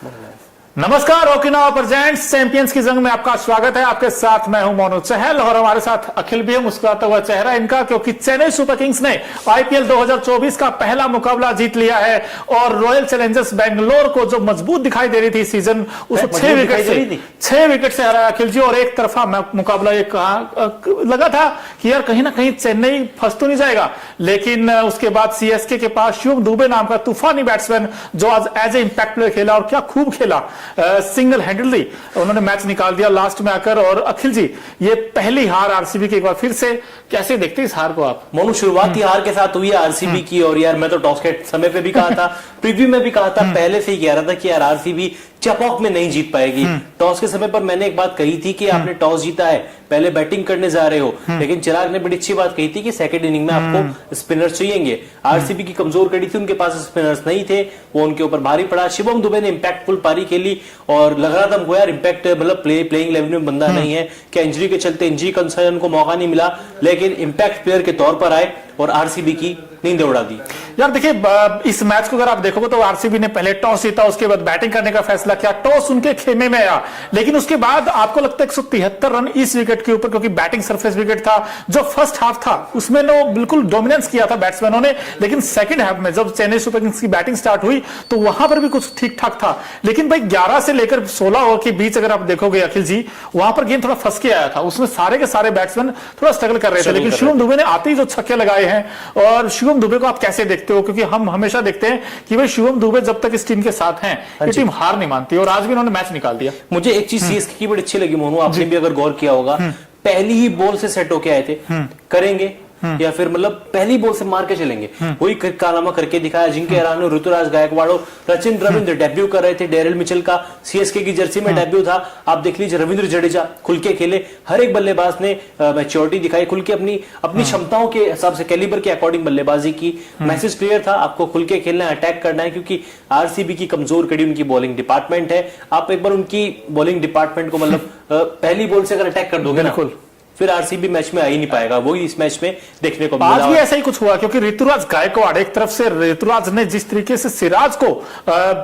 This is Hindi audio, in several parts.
नमस्कार, ओकिनावा प्रेजेंट्स चैंपियंस की जंग में आपका स्वागत है। आपके साथ मैं हूं मोनू चहल और हमारे साथ अखिल भी है। मुस्कुराता हुआ चेहरा इनका, क्योंकि चेन्नई सुपर किंग्स ने आईपीएल 2024 का पहला मुकाबला जीत लिया है और रॉयल चैलेंजर्स बेंगलोर को जो मजबूत दिखाई दे रही थी सीजन, उसको 6 विकेट से हराया अखिल जी। और एक तरफा मुकाबला ये लगा था कि यार कहीं ना कहीं चेन्नई फंस तो नहीं जाएगा, लेकिन उसके बाद सीएसके के पास शिवम दुबे नाम का तूफानी बैट्समैन जो आज एज ए इंपैक्ट प्लेयर खेला और क्या खूब खेला, सिंगल हैंडली उन्होंने मैच निकाल दिया लास्ट में आकर। और अखिल जी, ये पहली हार आरसीबी की, एक बार फिर से कैसे देखते हैं इस हार को आप? मोनू, शुरुआती हार के साथ हुई है आरसीबी की, और यार मैं तो टॉस के समय पे भी कहा था, प्रीव्यू में भी कहा था, पहले से ही कह रहा था कि यार आरसीबी चपॉक में नहीं जीत पाएगी। टॉस के समय पर मैंने एक बात कही थी कि आपने टॉस जीता है, पहले बैटिंग करने जा रहे हो, लेकिन चिराग ने बड़ी अच्छी बात कही थी कि सेकंड इनिंग में आपको स्पिनर्स चाहिएंगे। आरसीबी की कमजोर कड़ी थी, उनके पास स्पिनर्स नहीं थे, वो उनके ऊपर भारी पड़ा। शिवम दुबे ने इंपैक्टफुल पारी खेली और लग रहा था हमको यार इंपैक्ट मतलब प्लेइंग लेवल में बंदा नहीं है, क्या इंजरी के चलते इंजरी कंसर्न को मौका नहीं मिला, लेकिन इंपैक्ट प्लेयर के तौर पर आए और आरसीबी की नींद उड़ा दी। यार देखिए, इस मैच को अगर आप देखोगे तो आरसीबी ने पहले टॉस जीता, उसके बाद बैटिंग करने का फैसला किया, टॉस उनके खेमे में आया, लेकिन उसके बाद आपको लगता है 173 रन इस विकेट के ऊपर, क्योंकि बैटिंग सरफेस विकेट था। जो फर्स्ट हाफ था उसमें नो बिल्कुल डोमिनेंस किया था बैट्समैनों ने, लेकिन सेकंड हाफ में जब चेन्नई सुपर किंग्स की बैटिंग स्टार्ट हुई तो वहां पर भी कुछ ठीक ठाक था। लेकिन भाई 11 से लेकर 16 ओवर के बीच अगर आप देखोगे अखिल जी, वहां पर गेंद थोड़ा फंस के आया था, उसमें सारे के सारे बैट्समैन थोड़ा स्ट्रगल कर रहे थे। लेकिन शिवम दुबे ने आते ही जो छक्के लगाए हैं, और शिवम दुबे को आप कैसे देखते हो? क्योंकि हम हमेशा देखते हैं कि भाई शिवम दुबे जब तक इस टीम के साथ हैं ये टीम हार नहीं मानती, और आज भी उन्होंने मैच निकाल दिया। मुझे एक चीज सीएसके की बड़ी अच्छी लगी मोनू, आपने भी अगर गौर किया होगा, पहली ही बॉल से सेट होके आए थे, करेंगे या फिर मतलब पहली बॉल से मार के चलेंगे, वही कारनामा करके दिखाया। जिनके हराने ऋतुराज गायकवाड़, सचिन रविंद्र डेब्यू कर रहे थे, डेरिल मिचेल का सीएसके की जर्सी में डेब्यू था। आप देख लीजिए, रविंद्र जडेजा खुल के खेले, हर एक बल्लेबाज ने मैच्योरिटी दिखाई, खुल के अपनी क्षमताओं के हिसाब से कैलिबर के अकॉर्डिंग बल्लेबाजी की। मैसेज क्लियर था, आपको खुल के खेलना है, अटैक करना है, क्योंकि आरसीबी की कमजोर कड़ी उनकी बॉलिंग डिपार्टमेंट है। आप एक बार उनकी बॉलिंग डिपार्टमेंट को मतलब पहली बॉल से अगर अटैक कर दोगे ना, फिर आरसीबी मैच में आ ही नहीं पाएगा। वो इस मैच में देखने को मिला। आज भी ऐसा ही कुछ हुआ, क्योंकि ऋतुराज गायकवाड़, एक तरफ से ऋतुराज ने जिस तरीके से सिराज को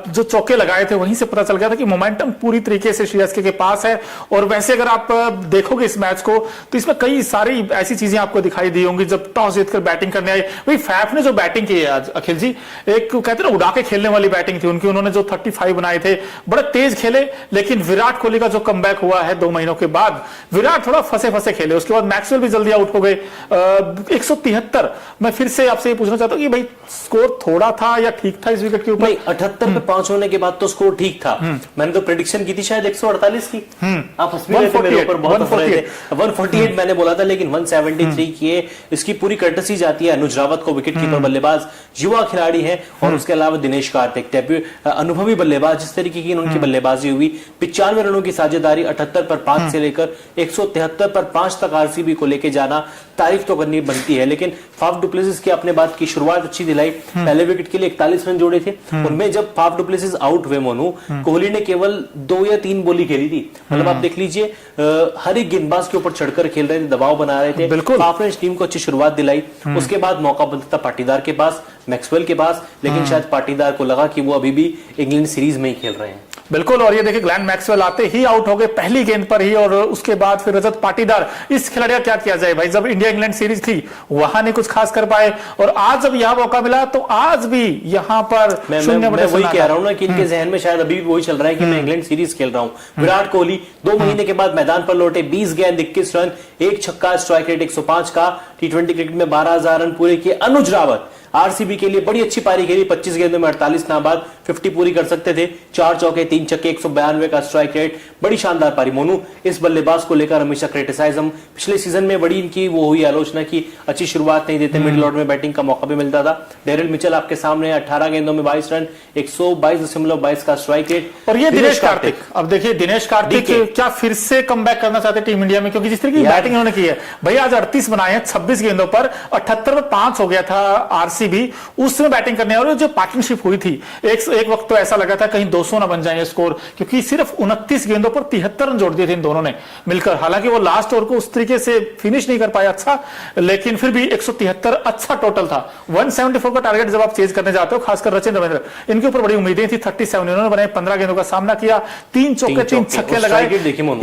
जो चौके लगाए थे, वहीं से पता चल गया था कि मोमेंटम पूरी तरीके से सीएसके के पास है। और वैसे अगर आप देखोगे इस मैच को तो इसमें कई सारी ऐसी चीजें आपको दिखाई दी होंगी। जब टॉस जीतकर बैटिंग करने आई, वही फैफ ने जो बैटिंग की है आज अखिल जी, एक कहते हैं ना उड़ा के खेलने वाली बैटिंग थी उनकी। उन्होंने जो 35 बनाए थे, बड़े तेज खेले, लेकिन विराट कोहली का जो कमबैक हुआ है 2 महीनों के बाद, विराट थोड़ा फंसे फंसे खेले। उसके बाद मैक्सवेल भी जल्दी आउट हो गए। 173। मैं फिर से आपसे ये पूछना चाहता हूं कि भाई स्कोर थोड़ा था या ठीक था इस विकेट के ऊपर? 78 पे 5 होने के बाद तो स्कोर ठीक था। मैंने तो प्रेडिक्शन की थी शायद 148 की, आप हंस रहे थे मेरे ऊपर, बहुत हंस रहे थे। 148 मैंने बोला था, लेकिन 173 की इसकी पूरी कर्टसी जाती है अनुज रावत को, विकेट कीपर बल्लेबाज, युवा खिलाड़ी है, और उसके अलावा दिनेश कार्तिक, अनुभवी बल्लेबाज। जिस तरीके की उनकी बल्लेबाजी हुई, 95 रनों की साझेदारी, 78 पर 5 से लेकर 173 पर 5 तक आरसीबी को लेके जाना, तारीफ तो करनी बनती है। लेकिन फाफ डुप्लेसिस की आपने बात की, शुरुआत अच्छी दिलाई, पहले विकेट के लिए 41 रन जोड़े थे। उनमें जब फाफ डुप्लेसिस आउट हुए मोनू, कोहली ने केवल 2 या 3 बोली खेली थी। मतलब आप देख लीजिए, हर एक गेंदबाज के ऊपर चढ़कर खेल रहे थे, दबाव बना रहे थे। बिल्कुल फाफ ने टीम को अच्छी शुरुआत दिलाई। उसके बाद मौका बनता था पाटीदार के पास, मैक्सवेल के पास, लेकिन शायद पाटीदार को लगा कि वो अभी भी इंग्लैंड सीरीज में ही खेल रहे हैं। बिल्कुल। और ये देखिए, ग्लैन मैक्सवेल आते ही आउट हो गए पहली गेंद पर ही, और उसके बाद फिर रजत पाटीदार। इस खिलाड़ी का क्या किया जाए भाई, जब इंडिया इंग्लैंड सीरीज थी वहां नहीं कुछ खास कर पाए, और आज जब यहां मौका मिला तो आज भी यहां पर मैं वही कह रहा हूं ना कि इनके जहन में शायद अभी भी वही चल रहा है कि मैं इंग्लैंड सीरीज खेल रहा हूं। विराट कोहली 2 महीने के बाद मैदान पर लौटे, 20 गेंद 21 रन, 1 छक्का, स्ट्राइक रेट 105 का, T20 क्रिकेट में 12,000 रन पूरे किए। अनुज रावत आरसीबी के लिए बड़ी अच्छी पारी खेली, 25 गेंदों में 48 नाबाद, 50 पूरी कर सकते थे, 4 चौके 3 छक्के, 192 का स्ट्राइक रेट, बड़ी शानदार पारी। मोनू, इस बल्लेबाज को लेकर हमेशा क्रिटिसाइज्म, पिछले सीजन में बड़ी इनकी वो हुई आलोचना की अच्छी शुरुआत नहीं देते, मिडिल ऑर्डर में बैटिंग का मौका भी मिलता था। डेरिल मिचेल आपके सामने 18 गेंदों में 22 रन, 122.22 का स्ट्राइक रेट। और ये दिनेश कार्तिक, अब देखिए दिनेश कार्तिक क्या फिर से कमबैक करना चाहते टीम इंडिया में, क्योंकि जिस तरह की बैटिंग उन्होंने की है भाई, आज 38 बनाए हैं 26 गेंदों पर, 78 पर 5 हो गया था आरसीबी आरसीबी उस समय बैटिंग करने और जो पार्टनरशिप हुई थी, एक वक्त तो ऐसा लगा था कहीं 200 ना बन जाए स्कोर, क्योंकि सिर्फ 29 गेंदों पर 73 रन जोड़ दिए थे इन दोनों ने मिलकर। हालांकि वो लास्ट ओवर को उस तरीके से फिनिश नहीं कर पाया अच्छा, लेकिन फिर भी 173 अच्छा टोटल था। 174 का टारगेट जब आप चेज करने जाते हो, खासकर रचिन रविंद्र, इनके ऊपर बड़ी उम्मीदें थी। 37 इन्होंने बनाए, 15 गेंदों का सामना किया, 3 चौके 3 छक्के लगाए।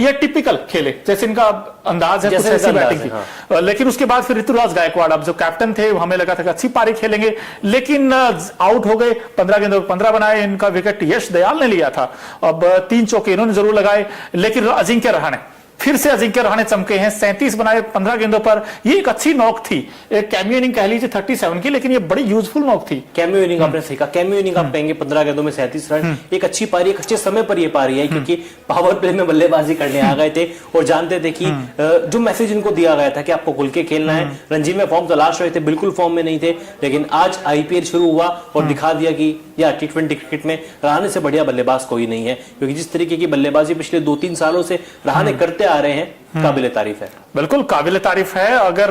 ये टिपिकल खेले जैसे इनका अंदाज है, कुछ ऐसी बैटिंग की। लेकिन उसके बाद फिर ऋतुराज गायकवाड़, अब जो कैप्टन थे, हमें लगा था कि अच्छी पारी खेलेंगे, लेकिन आउट हो गए। 15 गेंदों 15 बनाए, इनका विकेट यश दयाल ने लिया था। अब 3 चौके इन्होंने जरूर लगाए, लेकिन अजिंक्य रहाणे, फिर से अजिंक्य रहाणे चमके हैं। 37 बनाए 15 गेंदों पर। ये एक अच्छी नॉक थी, एक कैमियो इनिंग कह लीजिए 37 की, लेकिन ये बड़ी यूजफुल नॉक थी। कैमियो इनिंग आपने सही कहा, कैमियो इनिंग आप कहेंगे 15 गेंदों में 37 रन, एक अच्छी पारी, एक अच्छे समय पर ये पारी है, क्योंकि पावर प्ले में बल्लेबाजी करने आ गए थे और जानते थे कि जो मैसेज इनको दिया गया था कि आपको खुल के खेलना है। रणजी में फॉर्म तलाश रहे थे, बिल्कुल फॉर्म में नहीं थे, लेकिन आज आईपीएल शुरू हुआ और दिखा दिया कि या T20 क्रिकेट में रहाणे से बढ़िया बल्लेबाज कोई नहीं है, क्योंकि जिस तरीके की बल्लेबाजी पिछले 2-3 सालों से रहाणे करते आ रहे हैं, काबिले तारीफ है। बिल्कुल काबिले तारीफ है। अगर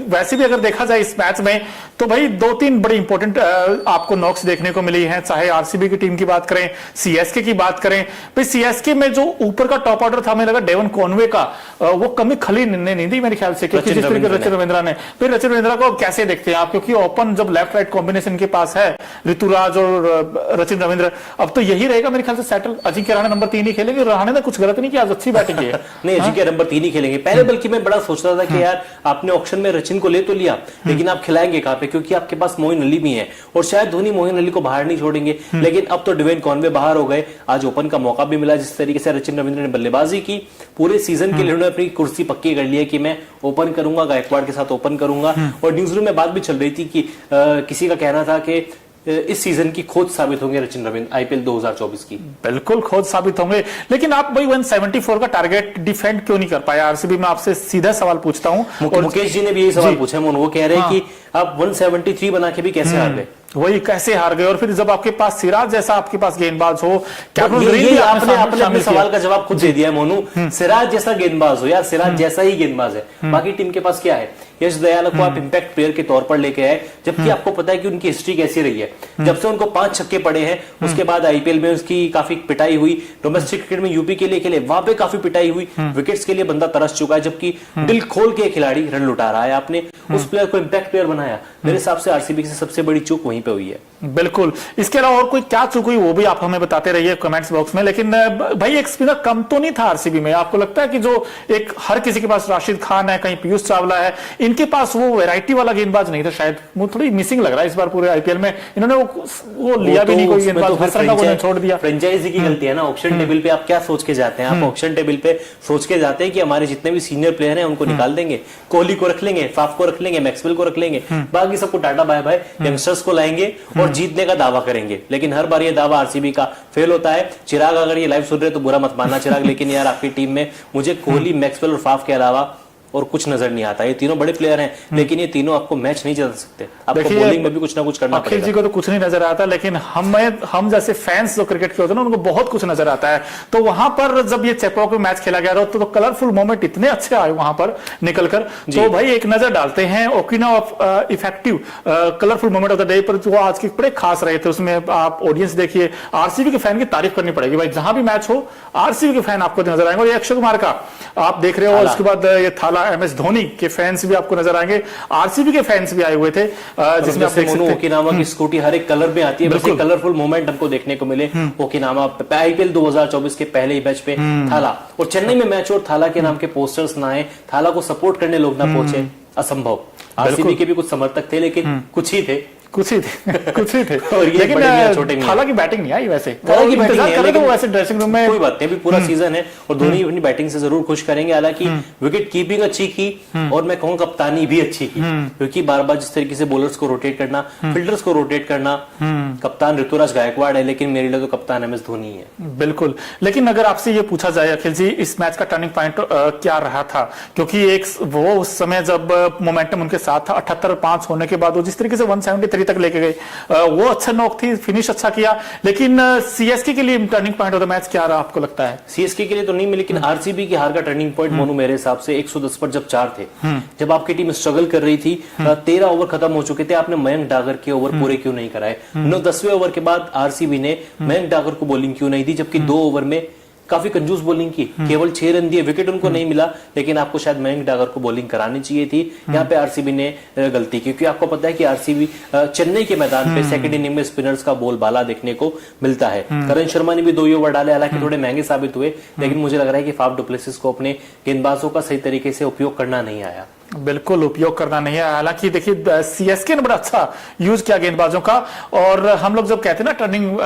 वैसे भी अगर देखा जाए इस मैच में, तो भाई 2-3 बड़ी इंपॉर्टेंट आपको नॉक्स देखने को मिली हैं। चाहे आरसीबी की टीम की बात करें, सीएसके की बात करें, भाई सीएसके में जो ऊपर का टॉप ऑर्डर था, हमें लगा डेवन कॉनवे का वो कमी खली नहीं दी मेरे ख्याल से, क्योंकि जिस तरीके रचिन रविंद्रा ने, फिर रचिन रविंद्रा को कैसे देखते हैं आप, क्योंकि ओपन जब लेफ्ट राइट कॉम्बिनेशन के पास है ऋतुराज और रचिन रविंद्र, अब तो यही रहेगा मेरे ख्याल से सेटल। अजिंक्य रहाणे नंबर 3 ही खेलेंगे। रहाणे ने कुछ गलत नहीं किया, आज अच्छी बैटिंग की है। नहीं, अजिंक्य नंबर 3 ही खेलेंगे। पहले बल्कि मैं बड़ा सोच रहा था कि यार आपने ऑक्शन में रचिन को ले तो लिया, लेकिन आप खिलाएंगे कहां पे, क्योंकि आपके पास मोइन अली भी है और शायद धोनी मोइन अली को बाहर नहीं छोड़ेंगे। लेकिन अब तो डेवन कॉनवे बाहर हो गए, आज ओपन का मौका भी मिला। जिस तरीके से रचिन रविंद्र ने बल्लेबाजी की, पूरे सीजन के लिए उन्होंने अपनी कुर्सी पक्की कर ली है कि मैं ओपन करूंगा, गायकवाड़ के साथ ओपन करूंगा। और न्यूज़रूम में बात भी चल रही थी कि किसी का कहना था कि इस सीजन की खोज साबित होंगे रचिन रविंद्र आईपीएल 2024 की। बिल्कुल खोज साबित होंगे, लेकिन आप भाई 174 का टारगेट डिफेंड क्यों नहीं कर पाया आरसीबी? मैं आपसे सीधा सवाल पूछता हूं। और मुकेश जी ने भी यही सवाल पूछा है, वो कह रहे हैं कि आप 173 बना के भी कैसे हार गए। वही कैसे हार गए, और फिर जब आपके पास सिराज जैसा आपके पास गेंदबाज हो, ये आपने अपने सवाल का जवाब खुद दे दिया है मोनू। सिराज जैसा गेंदबाज हो यार, सिराज जैसा ही गेंदबाज है, बाकी टीम के पास क्या है? यश दयाल को आप इंपैक्ट प्लेयर के तौर पर लेके आए, जबकि आपको पता है कि उनकी हिस्ट्री कैसी रही है। जब से उनको 5 छक्के पड़े हैं, उसके बाद आईपीएल में उसकी काफी पिटाई हुई। डोमेस्टिक क्रिकेट में यूपी के लिए खेले, वहां पे काफी पिटाई हुई। विकेट्स के लिए बंदा तरस चुका है, जबकि दिल खोल के खिलाड़ी रन लुटा रहा है। आपने उस प्लेयर को इंपैक्ट प्लेयर बनाया। मेरे हिसाब से आरसीबी से सबसे बड़ी चूक वहीं पे हुई है। बिल्कुल, इसके अलावा और कोई क्या चूक हुई वो भी आप हमें बताते रहिए कमेंट्स बॉक्स में। लेकिन भाई एक स्पिनर कम तो नहीं था आरसीबी में? आपको लगता है कि जो एक हर किसी के पास राशिद खान है, कहीं पीयूष चावला है, इनके पास वो वैरायटी वाला गेंदबाज नहीं था? शायद वो थोड़ी मिसिंग लग रहा है इस बार पूरे आईपीएल में। इन्होंने वो लिया भी नहीं कोई गेंदबाज, छोड़ दिया। फ्रेंचाइजी की गलती है ना। ऑक्शन टेबल पे आप क्या सोच के जाते हैं? आप ऑक्शन टेबल पे सोच के जाते हैं कि हमारे जितने भी सीनियर प्लेयर हैं उनको निकाल देंगे, कोहली को रख लेंगे, फाफ को रख लेंगे, मैक्सवेल को रख लेंगे, बाकी सबको टाटा बाय बाय, यंगस्टर्स को लाएंगे और जीतने का दावा करेंगे। लेकिन हर बार ये दावा आरसीबी का फेल होता है। चिराग अगर ये लाइव सुन रहे तो बुरा मत मानना चिराग, लेकिन यार आपकी टीम में मुझे कोहली, मैक्सवेल और फाफ के अलावा और कुछ नजर नहीं आता। ये तीनों बड़े प्लेयर हैं, लेकिन ये तीनों आपको मैच नहीं जिता सकते। आपको बॉलिंग में भी कुछ ना कुछ करना पड़ेगा। अखिल जी को तो कुछ नहीं नजर आता, लेकिन हम जैसे फैंस जो क्रिकेट के होते हैं ना, उनको बहुत कुछ नजर आता है। तो वहां पर जब ये चेपॉक में मैच खेला गया था, तो कलरफुल मोमेंट इतने अच्छे आए वहां पर निकलकर। तो भाई एक नजर डालते हैं ओकिनो effective colourful moment of the day पर, जो आज के बड़े खास रहे थे। उसमें आप ऑडियंस देखिए, आरसीबी के फैन की तारीफ करनी पड़ेगी भाई। जहां भी मैच हो आरसीबी के फैन आपको नजर आएंगे। और ये अक्षय कुमार का आप देख रहे हो, उसके बाद ये थाला एमएस धोनी के फैंस भी आपको नजर आएंगे, आरसीबी के फैंस भी आए हुए थे, जिसमें आप देख सकते हैं ओकिनावा की स्कूटी हर एक कलर में आती है। बस कलरफुल मोमेंट हमको देखने को मिले ओकिनावा आईपीएल 2024 के पहले ही मैच पे थाला, और चेन्नई में मैच और थाला के नाम के पोस्टर्स ना आए, थाला को सपोर्ट करने लोग ना पहुंचे, असंभव। आरसीबी के भी कुछ समर्थक थे, लेकिन कुछ ही थे। और लेकिन थाला की बैटिंग नहीं आई वैसे। थाला की बैटिंग नहीं आई, तो वैसे ड्रेसिंग रूम में कोई बात नहीं, अभी पूरा सीजन है और धोनी अपनी बैटिंग से जरूर खुश करेंगे। हालांकि विकेट कीपिंग अच्छी की और मैं कहूँ कप्तानी भी अच्छी की, क्योंकि बार बार जिस तरीके से बॉलर्स को रोटेट करना, फील्डर्स को रोटेट करना। कप्तान ऋतुराज गायकवाड़ है, लेकिन मेरे लिए तो कप्तान एमएस धोनी है। बिल्कुल, लेकिन अगर आपसे ये पूछा जाए अखिल जी, इस मैच का टर्निंग पॉइंट क्या रहा था? क्योंकि एक वो उस समय जब मोमेंटम उनके साथ था, 78-5 होने के बाद वो जिस तरीके से 173 सेंचुरी तक लेके गए, वो अच्छा नॉक थी, फिनिश अच्छा किया। लेकिन सीएसके के लिए turning point of the match क्या रहा आपको लगता है? सीएसके के लिए तो नहीं मिली, लेकिन आरसीबी की हार का टर्निंग पॉइंट मोनू मेरे हिसाब से 110 पर जब 4 थे, जब आपकी टीम स्ट्रगल कर रही थी, 13 ओवर खत्म हो चुके थे, आपने मयंक डागर के ओवर पूरे क्यों नहीं कराए? 9-10वें ओवर के बाद आरसीबी ने मयंक डागर को बॉलिंग क्यों नहीं दी, जबकि 2 ओवर में काफी कंजूस बॉलिंग की, केवल 6 रन दिए, विकेट उनको नहीं मिला, लेकिन आपको शायद मयंक डागर को बॉलिंग करानी चाहिए थी। यहाँ पे आरसीबी ने गलती की, क्योंकि आपको पता है कि आरसीबी चेन्नई के मैदान पे सेकंड इनिंग में स्पिनर्स का बोल बाला देखने को मिलता है। करण शर्मा ने भी 2 ओवर डाले, हालांकि थोड़े महंगे साबित हुए, लेकिन मुझे लग रहा है कि फाफ डु प्लेसिस को अपने गेंदबाजों का सही तरीके से उपयोग करना नहीं आया। बिल्कुल उपयोग करना नहीं है। हालांकि देखिए सीएसके ने बड़ा अच्छा यूज किया गेंदबाजों का, और हम लोग जब कहते हैं ना टर्निंग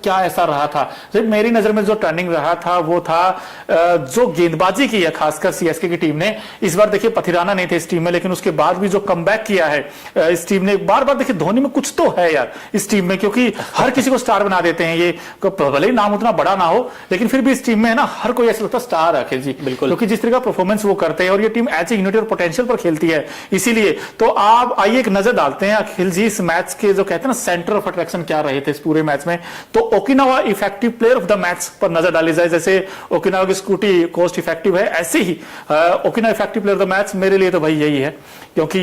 क्या ऐसा रहा था, जब मेरी नजर में जो टर्निंग रहा था वो था जो गेंदबाजी की है खासकर सीएसके की टीम ने। इस बार देखिए पथिराना नहीं थे इस टीम में, लेकिन उसके बाद भी जो कमबैक किया है इस टीम ने, बार बार देखिए धोनी में कुछ तो है यार इस टीम में, क्योंकि हर किसी को स्टार बना देते हैं ये, भले ही नाम उतना बड़ा ना हो, लेकिन फिर भी इस टीम में है ना हर कोई ऐसा लगता है स्टार है अखिल जी, बिल्कुल, क्योंकि जिस तरह का परफॉर्मेंस वो करते हैं, और ये टीम एज ए यूनिट और पोटेंशियल पर खेलती है। इसीलिए तो आप आइए एक नजर डालते हैं अखिल जी इस मैच के जो कहते हैं ना सेंटर ऑफ अट्रैक्शन क्या रहे थे इस पूरे मैच में। तो Okinawa effective player of the match पर नजर डाली जाए, जैसे ओकिनावा की स्कूटी कोस्ट इफेक्टिव है, ऐसे ही Okinawa effective player of the match मेरे लिए तो भाई यही है, क्योंकि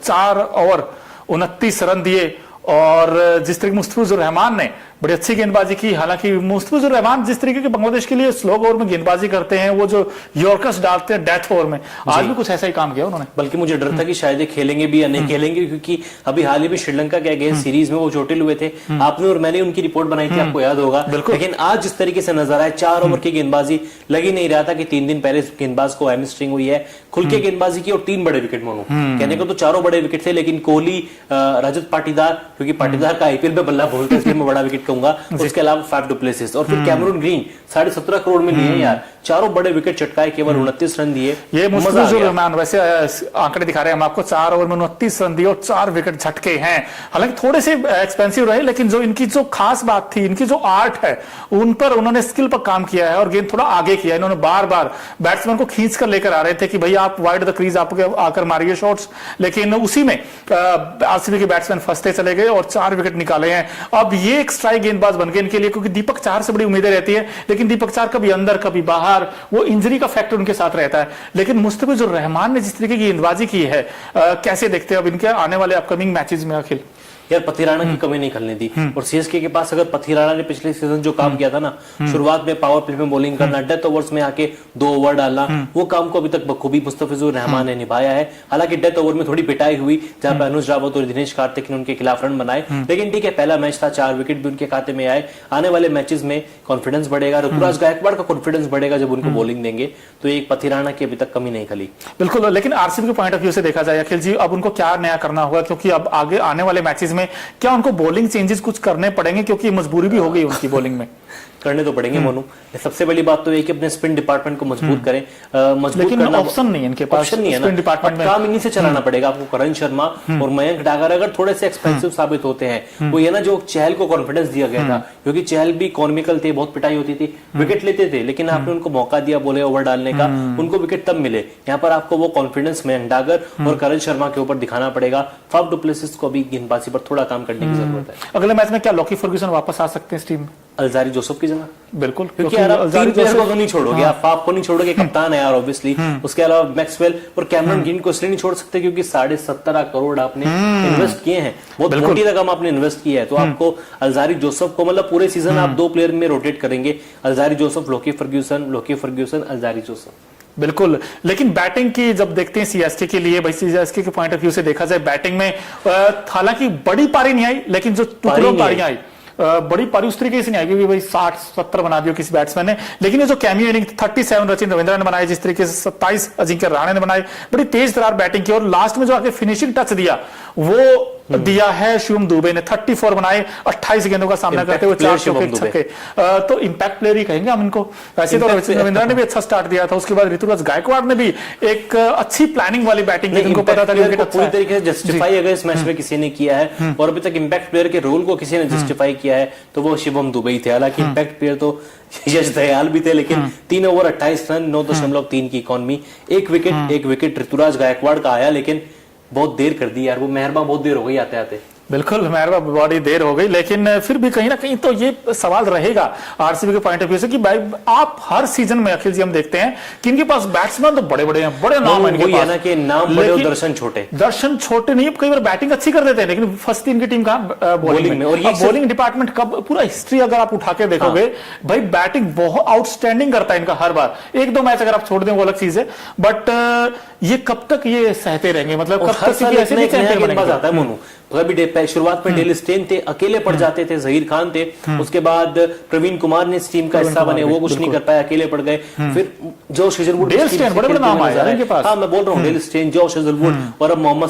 4 ओवर 29 रन दिए, और जिस तरह मुस्तफिजुर रहमान ने बड़ी अच्छी गेंदबाजी की। हालांकि मुस्तफिजुर रहमान जिस तरीके के बांग्लादेश के लिए स्लो ओवर में गेंदबाजी करते हैं, वो जो यॉर्कर्स डालते हैं डेथ ओवर में, आज भी कुछ ऐसा ही काम किया उन्होंने। बल्कि मुझे डर था कि शायद ये खेलेंगे भी या नहीं खेलेंगे, क्योंकि अभी हाल ही में श्रीलंका के अगेंस्ट सीरीज में वो चोटिल हुए थे, आपने और मैंने उनकी रिपोर्ट बनाई थी, आपको याद होगा। लेकिन आज जिस तरीके से नजर आए, 4 ओवर की गेंदबाजी, लग ही नहीं रहा था कि 3 दिन पहले गेंदबाज को हैमस्ट्रिंग हुई है, खुल के गेंदबाजी की और 3 बड़े विकेट मोनू, कहने को तो 4 बड़े विकेट थे, लेकिन कोहली, रजत पाटीदार, क्योंकि पाटीदार का आईपीएल में बल्ला बोलते हैं इसलिए मैं बड़ा विकेट कहूंगा, उसके अलावा फाफ डु प्लेसिस, और फिर कैमरून ग्रीन 17.5 करोड़ में लिए यार, 4 बड़े विकेट चटकाए, केवल 29 रन दिए। ये मुस्तफिजुर रहमान वैसे आंकड़े दिखा रहे हैं हम आपको, 4 ओवर में 29 रन दिए और 4 विकेट झटके हैं। हालांकि थोड़े से एक्सपेंसिव रहे, लेकिन जो इनकी जो खास बात थी, इनकी जो आर्ट है, उन पर उन्होंने स्किल पर काम किया है और गेंद थोड़ा आगे किया। इन्होंने बार बार बैट्समैन को खींच कर लेकर आ रहे थे कि भैया आप वाइड द क्रीज आपके आकर मारिए शॉट्स, लेकिन उसी में आरसीबी के बैट्समैन फंसते चले गए और 4 विकेट निकाले हैं। अब ये एक स्ट्राइक गेंदबाज बन गए इनके लिए, क्योंकि दीपक चाहर से बड़ी उम्मीदें रहती है, लेकिन दीपक चाहर कभी अंदर कभी बाहर, वो इंजरी का फैक्टर उनके साथ रहता है। लेकिन मुस्तफिजुर रहमान ने जिस तरीके की गेंदबाजी की है, कैसे देखते हैं अब इनके आने वाले अपकमिंग मैचेस में अखिल? यार पथिराना की कमी नहीं खलने दी, और सीएसके के पास अगर पथिराना ने पिछले सीजन जो काम किया था ना, शुरुआत में पावर प्ले में बॉलिंग करना, डेथ ओवर्स में आके 2 ओवर डालना, वो काम को अभी तक बखूबी मुस्तफिजुर रहमान ने निभाया है। हालांकि डेथ ओवर में थोड़ी पिटाई हुई, जहां पर अनुज रावत और दिनेश कार्तिक ने उनके खिलाफ रन बनाए, लेकिन ठीक है, पहला मैच था, 4 विकेट भी उनके खाते में आए। आने वाले मैचेस में कॉन्फिडेंस बढ़ेगा, ऋतुराज गायकवाड़ का कॉन्फिडेंस बढ़ेगा जब उनको बॉलिंग देंगे, तो एक पथिराना की अभी तक कमी नहीं खली। बिल्कुल, लेकिन आरसीबी के पॉइंट ऑफ व्यू से देखा जाए अखिल जी, अब उनको क्या नया करना होगा, क्योंकि अब आगे आने वाले मैचेस में क्या उनको बॉलिंग चेंजेस कुछ करने पड़ेंगे, क्योंकि मजबूरी भी हो गई उनकी बॉलिंग में? करने तो पड़ेंगे मोनू। सबसे बड़ी बात तो ये कि अपने स्पिन डिपार्टमेंट को मजबूत करें, मजबूत लेकिन करना ऑप्शन नहीं है इनके पास, ऑप्शन नहीं है स्पिन ना, डिपार्टमेंट में काम इन्हीं से चलाना पड़ेगा आपको। करण शर्मा और मयंक डागर अगर थोड़े से एक्सपेंसिव साबित होते हैं, वो ये ना जो चहल को कॉन्फिडेंस दिया गया था, क्योंकि चहल भी इकोनॉमिकल थे, बहुत पिटाई होती थी, विकेट लेते थे, लेकिन आपने उनको मौका दिया बोले ओवर डालने का, उनको विकेट तब मिले। यहाँ पर आपको वो कॉन्फिडेंस मयंक डागर और करण शर्मा के ऊपर दिखाना पड़ेगा। फाफ डु प्लेसिस को भी गेंदबाजी पर थोड़ा काम करने की जरूरत है। अगले मैच में क्या लॉकी फर्ग्यूसन वापस आ सकते हैं इस टीम में? अलजारी जोसेफ की जगह, बिल्कुल, क्योंकि यार आप 3 प्लेयर को तो नहीं छोड़ोगे, आप फाफ को नहीं छोड़ोगे, कप्तान है यार ऑब्वियसली, उसके अलावा मैक्सवेल और कैमरन ग्रीन को इसलिए नहीं छोड़ सकते क्योंकि 17.5 करोड़ आपने इन्वेस्ट किए हैं, बहुत मोटी रकम आपने इन्वेस्ट की है, तो आपको अलजारी जोसेफ को, मतलब पूरे सीजन आप 2 प्लेयर में रोटेट करेंगे, Alzarri Joseph, Lockie Ferguson, Alzarri Joseph. बिल्कुल, लेकिन बैटिंग की जब देखते हैं सीएसके के लिए, भाई सीएसके के पॉइंट ऑफ व्यू से देखा जाए बैटिंग में, हालांकि बड़ी पारी नहीं आई, लेकिन जो टुकड़ों पारियां आई, बड़ी पारी उस तरीके से नहीं आई क्योंकि भाई 60-70 बना दियो किसी बैट्समैन ने, लेकिन ये जो कैमियो इनिंग 37 रचिन रविंद्र ने बनाए, जिस तरीके से 27 अजिंक्य रहाणे ने बनाए, बड़ी तेज तरार बैटिंग की, और लास्ट में जो आके फिनिशिंग टच दिया वो दिया है शिवम दुबे ने। 34 बनाए 28 गेंदों का सामना करते हुए 4 छक्के, तो इंपैक्ट प्लेयर ही कहेंगे हम इनको। वैसे तो रविंद्र ने भी अच्छा स्टार्ट दिया था, उसके बाद ऋतुराज गायकवाड़ ने भी एक अच्छी प्लानिंग वाली बैटिंग की, उनको पता था कि पूरी तरीके से जस्टिफाई अगर इस मैच में किसी ने किया है और अभी तक इंपैक्ट प्लेयर के रोल को किसी ने जस्टिफाई किया है तो वो शिवम दुबे ही थे। हालांकि इंपैक्ट प्लेयर तो यश दयाल भी थे, लेकिन 3 ओवर 28 रन 9.3 की इकॉनमी, एक विकेट ऋतुराज गायकवाड़ का आया, लेकिन बहुत देर कर दी यार, वो मेहरबान बहुत देर हो गई आते आते। बिल्कुल मेहरबा, बड़ी देर हो गई, लेकिन फिर भी कहीं ना कहीं तो ये सवाल रहेगा आरसीबी के पॉइंट ऑफ व्यू से कि भाई आप हर सीजन में अखिल जी हम देखते हैं कि इनके पास बैट्समैन तो बड़े बड़े हैं, बड़े नाम है इनके पास, ना कि नाम बड़े और दर्शन छोटे। दर्शन छोटे नहीं, कई बार बैटिंग अच्छी कर देते हैं, लेकिन फंसती इनकी टीम कहां? बॉलिंग में। और ये बॉलिंग डिपार्टमेंट कब पूरा हिस्ट्री अगर आप उठा के देखोगे, भाई बैटिंग बहुत आउटस्टैंडिंग करता है इनका हर बार। एक दो मैच अगर आप छोड़ दें वो अलग चीज है, बट ये कब तक ये सहते रहेंगे? मतलब कब तक ऐसे भी चैंपियन बनेंगे? आता है मोनू, कभी शुरुआत में डेल स्टेन थे, अकेले पड़ जाते थे, जहीर खान थे, उसके बाद प्रवीण कुमार ने इस टीम का हिस्सा बने, वो कुछ नहीं कर पाए, अकेले पड़ गए। फिर जोश हेजलवुड, डेल स्टेन बड़े बड़े नाम आए इनके पास। हाँ, मैं बोल रहा हूँ डेल स्टेन, जोश हेजलवुड और अब मोहम्मद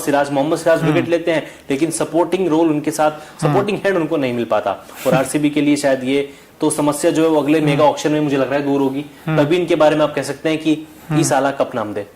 सिराज विकेट लेते हैं, लेकिन सपोर्टिंग रोल उनके साथ, सपोर्टिंग हैंड उनको नहीं मिल पाता। और आरसीबी के लिए शायद ये तो समस्या जो है वो अगले मेगा ऑक्शन में मुझे लग रहा है दूर होगी, तभी इनके बारे में आप कह सकते हैं कि इस साला कप नाम दे।